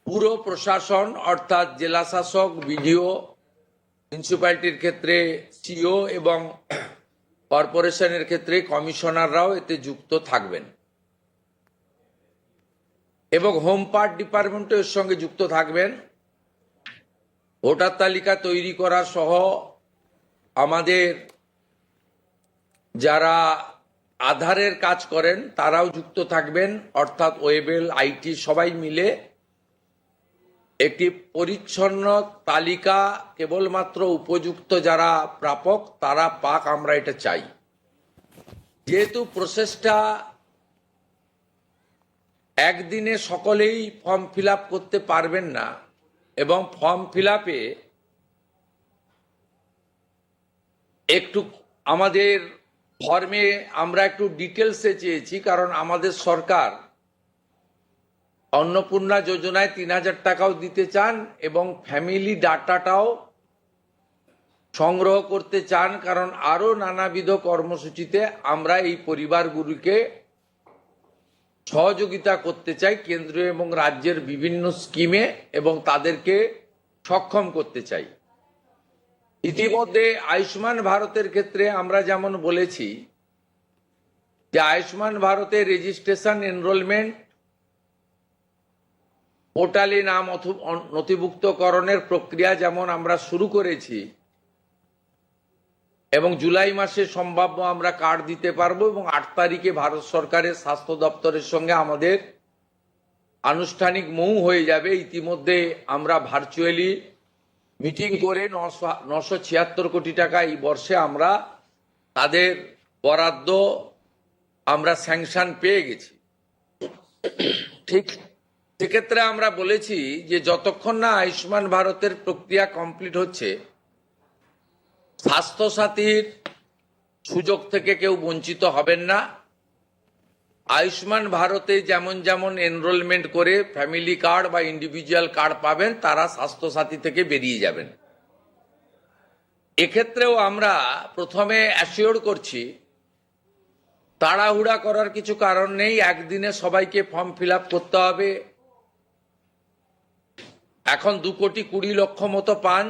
পুরো প্রশাসন অর্থাৎ জেলা শাসক, বিডিও, মিউনিসিপ্যালিটির ক্ষেত্রে সিও এবং কর্পোরেশনের ক্ষেত্রে কমিশনাররাও এতে যুক্ত থাকবেন এবং হোম পার্ট ডিপার্টমেন্টও এর সঙ্গে যুক্ত থাকবেন। ভোটার তালিকা তৈরি করা সহ আমাদের যারা আধারের কাজ করেন তারাও যুক্ত থাকবেন, অর্থাৎ ওয়েবেল, আইটি সবাই মিলে একটি পরিচ্ছন্ন তালিকা কেবলমাত্র উপযুক্ত যারা প্রাপক তারা পাক, আমরা এটা চাই। যেহেতু প্রসেসটা একদিনে সকলেই ফর্ম ফিল আপ করতে পারবেন না এবং ফর্ম ফিল আপে একটু আমাদের ফর্মে আমরা একটু ডিটেলসে চেয়েছি, কারণ আমাদের সরকার অন্নপূর্ণা যোজনায় ৩,০০০ টাকাও দিতে চান এবং ফ্যামিলি ডাটাটাও সংগ্রহ করতে চান, কারণ আরো নানাবিধ কর্মসূচিতে আমরা এই পরিবারগুলিকে সহযোগিতা করতে চাই কেন্দ্রীয় এবং রাজ্যের বিভিন্ন স্কিমে এবং তাদেরকে সক্ষম করতে চাই। ইতিমধ্যে আয়ুষ্মান ভারতের ক্ষেত্রে আমরা যেমন বলেছি যে আয়ুষ্মান ভারতের রেজিস্ট্রেশন, এনরোলমেন্ট, পোর্টালে নাম নথিভুক্তকরণের প্রক্রিয়া যেমন আমরা শুরু করেছি এবং জুলাই মাসে সম্ভাব্য আমরা কার্ড দিতে পারবো এবং ৮ তারিখে ভারত সরকারের স্বাস্থ্য দপ্তরের সঙ্গে আমাদের আনুষ্ঠানিক মৌ হয়ে যাবে। ইতিমধ্যে আমরা ভার্চুয়ালি মিটিং করে 976 কোটি টাকা এই বর্ষে আমরা তাদের বরাদ্দ আমরা স্যাংশন পেয়ে গেছি। ঠিক সেক্ষেত্রে আমরা বলেছি যে যতক্ষণ না আয়ুষ্মান ভারতের প্রক্রিয়া কমপ্লিট হচ্ছে, স্বাস্থ্যসাথীর সুযোগ থেকে কেউ বঞ্চিত হবেন না। আয়ুষ্মান ভারতে যেমন যেমন এনরোলমেন্ট করে ফ্যামিলি কার্ড বা ইন্ডিভিজুয়াল কার্ড পাবেন তারা স্বাস্থ্যসাথী থেকে বেরিয়ে যাবেন। এক্ষেত্রেও আমরা প্রথমে অ্যাসিওর করছি তাড়াহুড়া করার কিছু কারণ নেই, একদিনে সবাইকে ফর্ম ফিল আপ করতে হবে। এখন 2,20,00,000 মতো পান,